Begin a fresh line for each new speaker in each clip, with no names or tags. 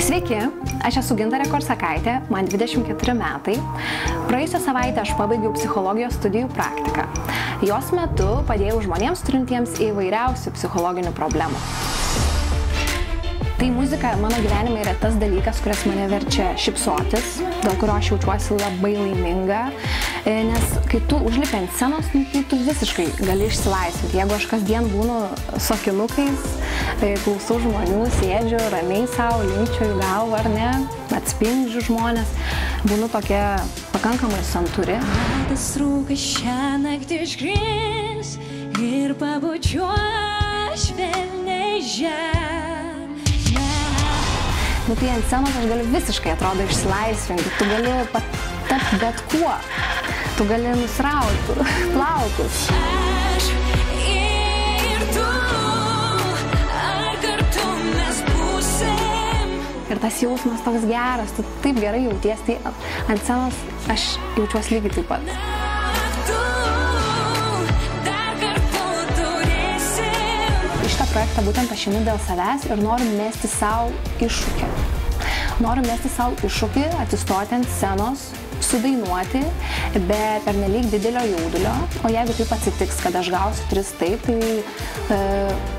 Sveiki, aš esu Gintarė Korsakaitė, man 24 metai. Praėjusią savaitę aš pabaigiau psichologijos studijų praktiką. Jos metu padėjau žmonėms turintiems įvairiausių psichologinių problemų. Tai muzika mano gyvenime yra tas dalykas, kuris mane verčia šypsotis, dėl kurio aš jaučiuosi labai laiminga, nes kai tu užlipi ant scenos, tai tu visiškai gali išsilaisvinti. Jeigu aš kasdien būnu su akinukais, klausau žmonių, sėdžiu ramiai savo, linkčioju galvą ar ne, atspindžiu žmonės, būnu tokia pakankamai santūri.
Tas rūkas šią naktį iškris ir pabučiuoja švelniai žemę.
Nu tai ant scenos aš galiu visiškai, atrodo, išsilaisvinti. Tu gali tapti bet kuo. Tu gali nusrauti plaukus.
Aš ir tu, ar kartu mes būsim.
Ir tas jausmas toks geras, tu taip gerai jauties, tai ant scenos aš jaučiuosi lygiai taip pat. Šitą projektą būtent aš einu dėl savęs ir noriu mesti savo iššūkį. Noriu mesti savo iššūkį, atsistoti ant scenos, sudainuoti, be pernelyg didelio jaudulio. O jeigu taip atsitiks, kad aš gausiu 3 taip, tai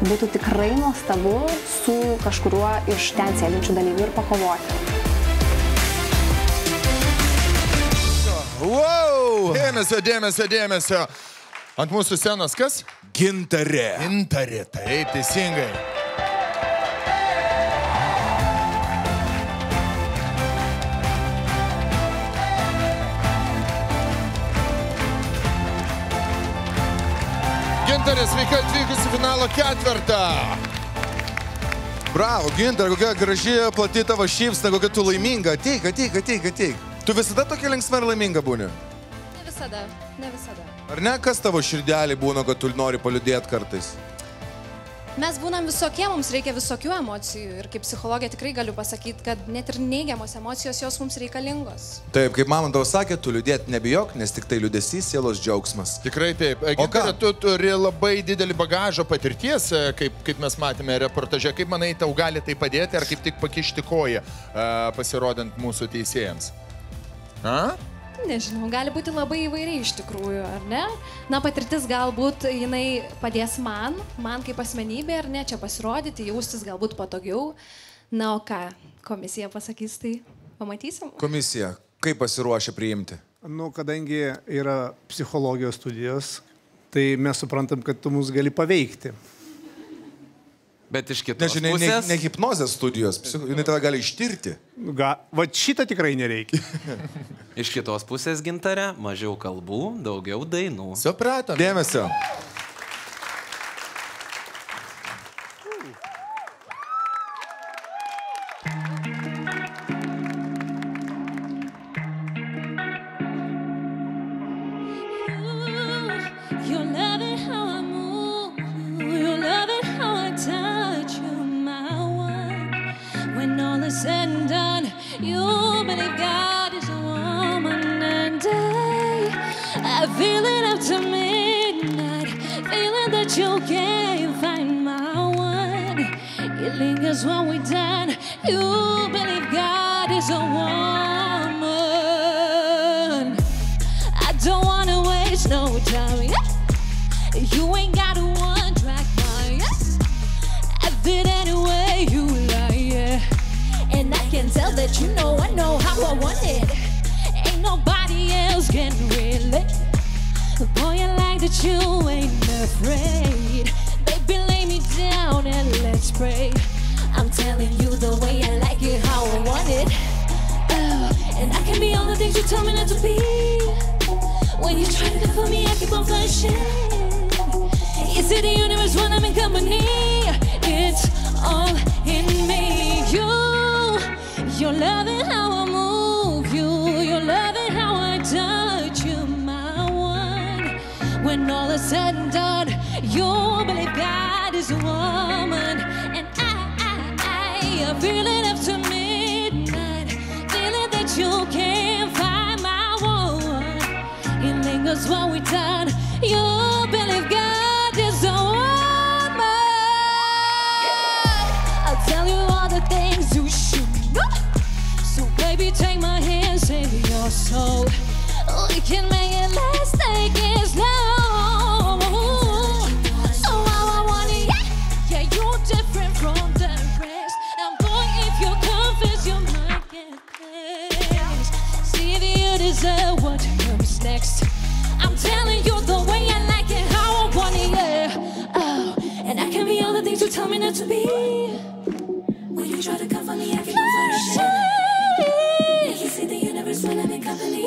būtų tikrai nuostabu su kažkuriuo iš ten sėdinčių dalyvių ir pakovoti.
Wow! Dėmesio, dėmesio, dėmesio. Ant mūsų scenos kas?
Gintarė.
Gintarė, taip, teisingai. Gintarė, sveika atvykusi finalo ketvertą.
Bravo, Gintarė, kokia graži, plati tavo šypsna, kokia tu laiminga. Ateik, ateik, ateik, ateik. Tu visada tokia linksma ir laiminga būni?
Ne visada, ne visada.
Ar ne, kas tavo širdelį būna, kad tu nori paliūdėti kartais?
Mes būnam visokie, mums reikia visokių emocijų ir kaip psichologė tikrai galiu pasakyti, kad net ir neigiamos emocijos jos mums reikalingos.
Taip, kaip mama tau sakė, tu liūdėti nebijok, nes tik tai liūdesys, sielos džiaugsmas.
Tikrai taip. Gintarė, tu turi labai didelį bagažą patirties, kaip mes matėme reportaže. Kaip manai, tau gali tai padėti ar kaip tik pakišti koją pasirodant mūsų teisėjams?
Nežinau, gali būti labai įvairiai iš tikrųjų, ar ne? Na, patirtis galbūt jinai padės man kaip asmenybė, ar ne, čia pasirodyti, jaustis galbūt patogiau. Na, o ką komisija pasakys, tai pamatysim.
Komisija, kaip pasiruošia priimti?
Nu, kadangi yra psichologijos studijos, tai mes suprantam, kad tu mus gali paveikti.
Bet iš kitos
pusės...
pusės...
Ne hipnozės studijos, jinai tave gali ištirti.
Va šitą tikrai nereikia.
Iš kitos pusės, Gintarė, mažiau kalbų, daugiau dainų.
Supratom.
Dėmesio.
Feeling up to midnight, feeling that you can't find my one. It lingers when we're done. You believe God is a woman. I don't wanna waste no time. You ain't got a one-track mind. I did anyway you lie, and I can tell that you know I know how I want it. Ain't nobody else can relate. Boy, I like that you ain't afraid. Baby, lay me down and let's pray. I'm telling you the way I like it, how I want it. And I can be all the things you tell me not to be. When you try to come for me, I keep on flashing. Is it the universe when I'm in company? It's all in me. You're loving how I move you. You're loving how I touch you, my one. When all is said and done, you believe God is a woman. And I'm feeling up to midnight, feeling that you can't find my one. It lingers when we're done. You believe God is a woman. soul. We can make it last, take it slow. So how I want it, yeah, you're different from the rest. And boy, if you confess, you might get pissed. See if you deserve what comes next. I'm telling you the way I like it, how I want it, yeah. Oh, and I can be all the things you tell me not to be. When you try to comfort me, I can flourish. Make you see the universe when I'm in company.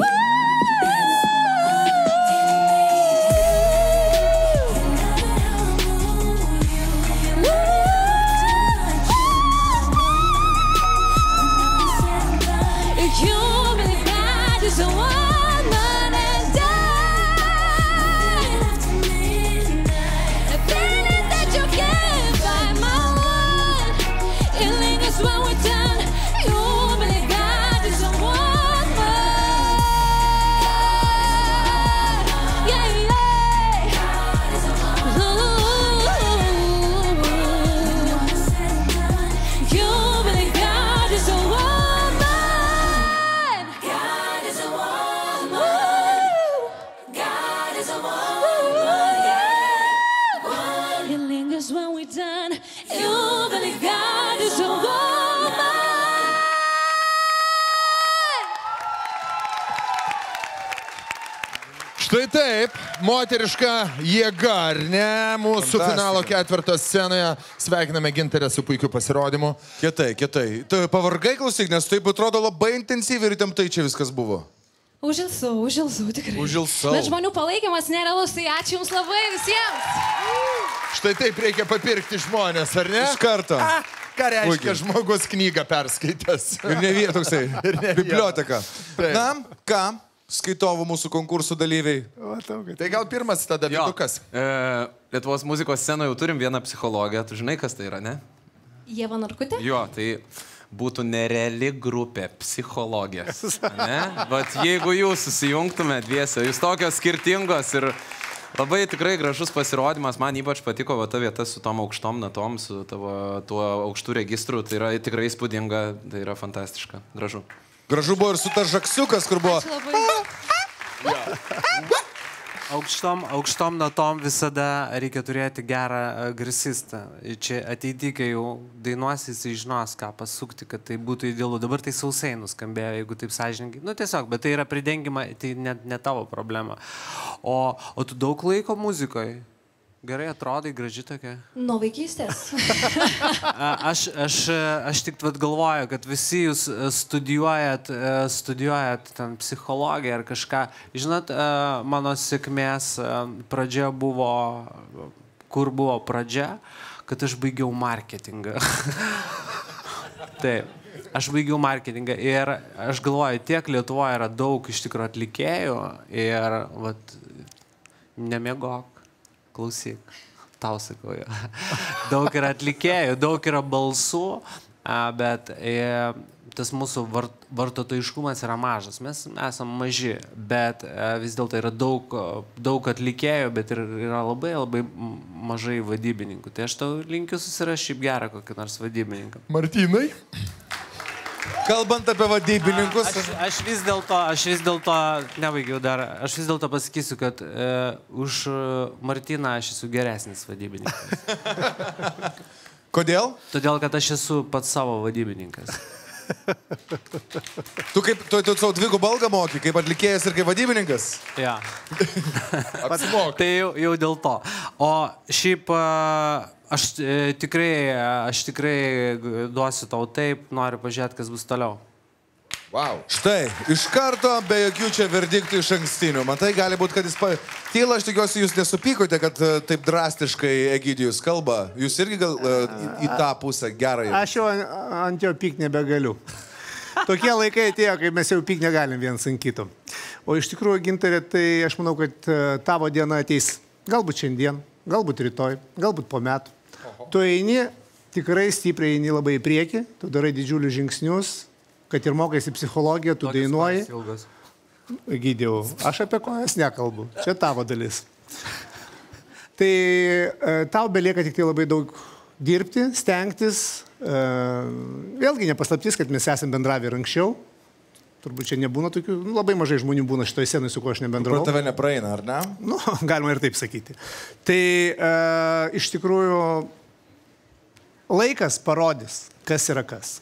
Štai taip, moteriška jėga, ar ne? Mūsų finalo ketvirto scenoje sveikiname Gintarę su puikiu pasirodymu.
Kietai. Tu pavargai, klausyk, nes taip atrodo labai intensyviai ir įtemptai čia viskas buvo.
Užilsau, tikrai.
Užilsau.
Bet žmonių palaikymas nerealus, tai ačiū Jums labai visiems.
Štai taip reikia papirkti žmonės, ar ne?
Iš karto.
Ką reiškia žmogus knygą perskaitęs?
Ir ne vien toksai. Biblioteka. Na, ką? Skaitovų mūsų konkursų dalyviai.
Tai gal pirmas tada Vytukas.
Lietuvos muzikos scenoje jau turim vieną psichologę. Tu žinai, kas tai yra, ne?
Ieva Narkutė?
Jo, tai būtų nereali grupė psichologės. Ne? Bet jeigu jūs susijungtume dviese, jūs tokios skirtingos ir labai tikrai gražus pasirodymas. Man ypač patiko ta vieta su tom aukštom natom, su tavo tuo aukštų registru. Tai yra tikrai įspūdinga, tai yra fantastiška. Gražu.
Gražu buvo ir su ta žaksiukas, kur buvo.
Aukštom natom visada reikia turėti gerą garsistą. Čia ateity, kai jau dainuosi, jisai žinos, ką pasukti, kad tai būtų idealu. Dabar tai sausai nuskambėjo, jeigu taip sąžininkai. Nu tiesiog, bet tai yra pridengima, tai ne tavo problema. O tu daug laiko muzikoje? Gerai atrodai, graži tokia.
Nuo vaikystės.
Aš tik galvoju, kad visi jūs studijuojat ten psichologiją ar kažką. Žinot, mano sėkmės pradžia buvo, kur buvo pradžia, kad aš baigiau marketingą. Taip, aš baigiau marketingą ir aš galvoju, tiek Lietuvoje yra daug iš tikrųjų atlikėjų ir nemiegok. Klausyk, tau sakau, daug yra atlikėjų, daug yra balsų, bet tas mūsų vartotojiškumas yra mažas. Mes esame maži, bet vis dėlto yra daug atlikėjų, bet yra labai mažai vadybininkų. Tai aš tau linkiu susirasti šiaip gerą kokį nors vadybininką.
Martynai?
Kalbant apie vadybininkus.
Aš vis dėlto nebaigiau dar. Aš vis dėlto pasakysiu, kad už Martyną aš esu geresnis vadybininkas.
Kodėl?
Todėl, kad aš esu pats savo vadybininkas.
Tu savo dvigubą algą moki, kaip atlikėjas ir kaip vadybininkas?
Ja.
Atsimok.
Tai jau dėl to. O šiaip aš tikrai duosiu tau taip, noriu pažiūrėti, kas bus toliau.
Wow.
Štai, iš karto, be jokių čia verdiktų iš ankstinių. Matai, gali būti, kad jis tyla, aš tikiuosi, jūs nesupykote, kad taip drastiškai Egidijus kalba. Jūs irgi gal į tą pusę gerai.
Aš jau ant jo pyk nebegaliu. Tokie laikai atėjo, kai mes jau pyk negalim vienas ant kito. O iš tikrųjų, Gintarė, tai aš manau, kad tavo diena ateis galbūt šiandien, galbūt rytoj, galbūt po metų. Tu eini, tikrai stipriai eini labai į priekį, tu darai didžiulius žingsnius, kad ir mokaisi psichologiją, tu dainuoji. Egidijau, aš apie kojas nekalbu, čia tavo dalis. Tai tau belieka tik tai labai daug dirbti, stengtis. Vėlgi nepaslaptis, kad mes esame bendravę ir anksčiau. Turbūt čia nebūna tokių, labai mažai žmonių būna šitoje scenoje, su kuo aš nebendravau.
Pro tave nepraeina, ar ne?
Nu, galima ir taip sakyti. Tai iš tikrųjų laikas parodys, kas yra kas.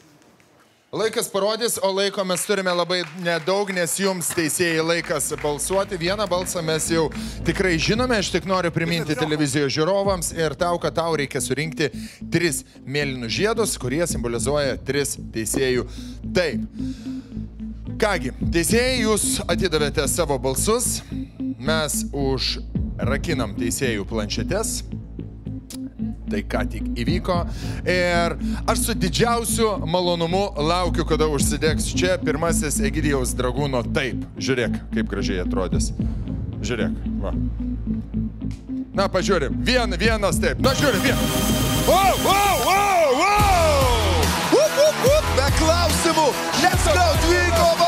Laikas parodys, o laiko mes turime labai nedaug, nes jums teisėjai laikas balsuoti. Vieną balsą mes jau tikrai žinome, aš tik noriu priminti televizijos žiūrovams ir tau, kad tau reikia surinkti 3 mėlynus žiedus, kurie simbolizuoja 3 teisėjų. Taip. Kągi, teisėjai, jūs atidavėte savo balsus, mes užrakinam teisėjų planšetes. Tai ką tik įvyko. Ir aš su didžiausiu malonumu laukiu, kada užsidegs čia pirmasis Egidijaus Dragūno taip. Žiūrėk, kaip gražiai atrodys. Žiūrėk, va. Na, pažiūrim. Vienas taip. Na, žiūrim,
Be klausimų. Let's go, 2 kova.